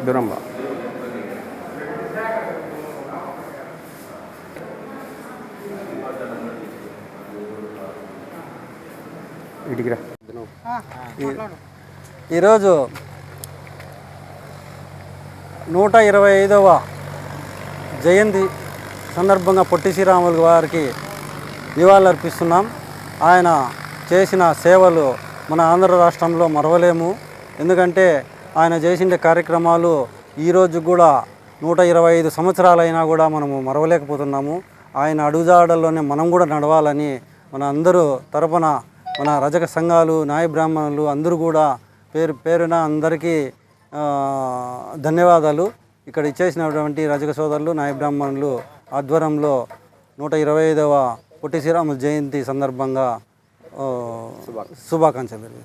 దూరంలో ఇడిగిరా. ఈరోజు 125వ జయంతి సందర్భంగా పొట్టి శ్రీరాములు వారికి నివాళులర్పిస్తున్నాం. ఆయన చేసిన సేవలు మన ఆంధ్ర రాష్ట్రంలో మరవలేము. ఎందుకంటే ఆయన చేసిన కార్యక్రమాలు ఈరోజు కూడా 125 సంవత్సరాలైనా కూడా మనము మరవలేకపోతున్నాము. ఆయన అడుగుజాడల్లోనే మనం కూడా నడవాలని మన అందరూ తరపున మన రజక సంఘాలు, నాయ బ్రాహ్మణులు అందరూ కూడా పేరున అందరికీ ధన్యవాదాలు. ఇక్కడ ఇచ్చేసినటువంటి రజక సోదరులు, నాయ బ్రాహ్మణులు ఆధ్వర్యంలో 125వ పొట్టి శ్రీరాములు జయంతి సందర్భంగా శుభాకాంక్షలు.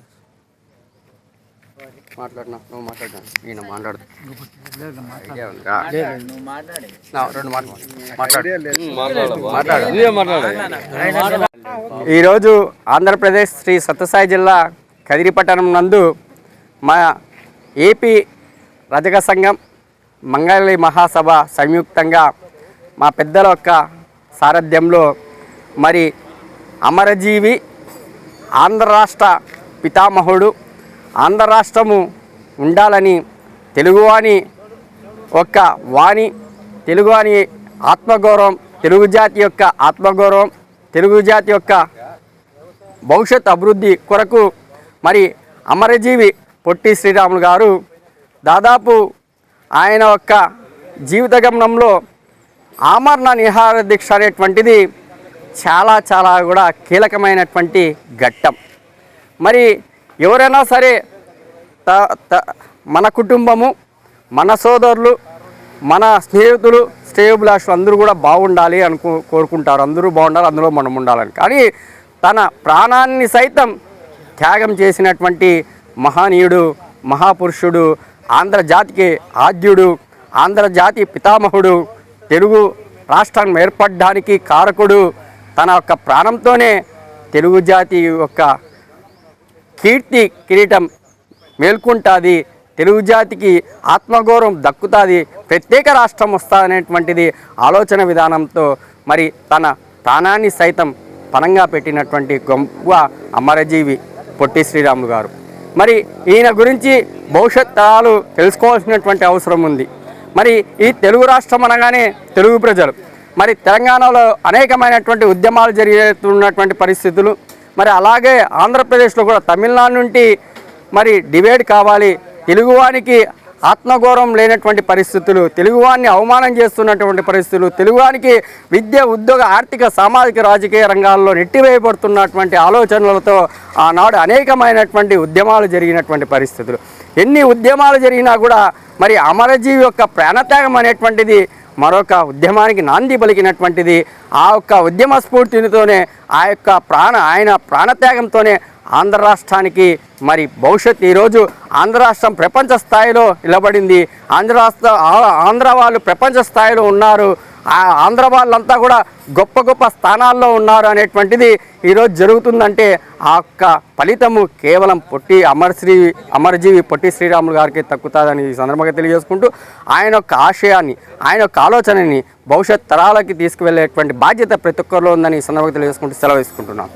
ఈరోజు ఆంధ్రప్రదేశ్ శ్రీ సత్యసాయి జిల్లా కదిరి పట్టణం నందు మా ఏపీ రజక సంఘం మంగళి మహాసభ సంయుక్తంగా మా పెద్దల యొక్క సారథ్యంలో మరి అమరజీవి ఆంధ్ర రాష్ట్ర పితామహుడు, ఆంధ్ర రాష్ట్రము ఉండాలని తెలుగువాని యొక్క వాణి, తెలుగువాని ఆత్మగౌరవం, తెలుగు జాతి యొక్క ఆత్మగౌరవం, తెలుగు జాతి యొక్క భవిష్యత్ అభివృద్ధి కొరకు మరి అమరజీవి పొట్టి శ్రీరాములు గారు దాదాపు ఆయన యొక్క జీవిత గమనంలో ఆమరణ నిరాహార దీక్ష అనేటువంటిది చాలా కూడా కీలకమైనటువంటి ఘట్టం. మరి ఎవరైనా సరే మన కుటుంబము, మన సోదరులు, మన స్నేహితులు, శ్రేయోభిలాషులు అందరూ కూడా బాగుండాలి కోరుకుంటారు. అందరూ బాగుండాలి, అందులో మనం ఉండాలని. కానీ తన ప్రాణాన్ని సైతం త్యాగం చేసినటువంటి మహనీయుడు, మహాపురుషుడు, ఆంధ్రజాతికి ఆద్యుడు, ఆంధ్రజాతి పితామహుడు, తెలుగు రాష్ట్రం ఏర్పడడానికి కారకుడు, తన యొక్క ప్రాణంతోనే తెలుగు జాతి యొక్క కీర్తి కిరీటం మేల్కొంటుంది, తెలుగు జాతికి ఆత్మగౌరవం దక్కుతుంది, ప్రత్యేక రాష్ట్రం వస్తుందనేటువంటిది ఆలోచన విధానంతో మరి తన ప్రాణాన్ని సైతం పణంగా పెట్టినటువంటి గొప్ప అమరజీవి పొట్టి శ్రీరాములు గారు. మరి ఈయన గురించి భవిష్యత్ తరాలు తెలుసుకోవాల్సినటువంటి అవసరం ఉంది. మరి ఈ తెలుగు రాష్ట్రం అనగానే తెలుగు ప్రజలు, మరి తెలంగాణలో అనేకమైనటువంటి ఉద్యమాలు జరుగుతున్నటువంటి పరిస్థితులు, మరి అలాగే ఆంధ్రప్రదేశ్లో కూడా తమిళనాడు నుండి మరి డివైడ్ కావాలి, తెలుగువానికి ఆత్మగౌరవం లేనటువంటి పరిస్థితులు, తెలుగువాన్ని అవమానం చేస్తున్నటువంటి పరిస్థితులు, తెలుగువానికి విద్య, ఉద్యోగ, ఆర్థిక, సామాజిక, రాజకీయ రంగాల్లో నెట్టివేయబడుతున్నటువంటి ఆలోచనలతో ఆనాడు అనేకమైనటువంటి ఉద్యమాలు జరిగినటువంటి పరిస్థితులు. ఎన్ని ఉద్యమాలు జరిగినా కూడా మరి అమరజీవి యొక్క ప్రాణత్యాగం అనేటువంటిది మరొక ఉద్యమానికి నాంది పలికినటువంటిది. ఆ యొక్క ఉద్యమ స్ఫూర్తితోనే ఆయన ప్రాణత్యాగంతోనే ఆంధ్ర రాష్ట్రానికి మరి భవిష్యత్తు ఈరోజు ఆంధ్ర రాష్ట్రం ప్రపంచ స్థాయిలో నిలబడింది. ఆంధ్ర వాళ్ళు ప్రపంచ స్థాయిలో ఉన్నారు, ఆంధ్ర వాళ్ళంతా కూడా గొప్ప స్థానాల్లో ఉన్నారు అనేటువంటిది ఈరోజు జరుగుతుందంటే ఆ యొక్క ఫలితము కేవలం అమరజీవి పొట్టి శ్రీరాములు గారికి తక్కుతుందని ఈ సందర్భంగా తెలియజేసుకుంటూ ఆయన యొక్క ఆశయాన్ని, ఆయన యొక్క ఆలోచనని భవిష్యత్ తరాలకి తీసుకువెళ్ళేటువంటి బాధ్యత ప్రతి ఒక్కరిలో ఉందని ఈ సందర్భంగా తెలియజేసుకుంటూ సెలవు తీసుకుంటున్నాను.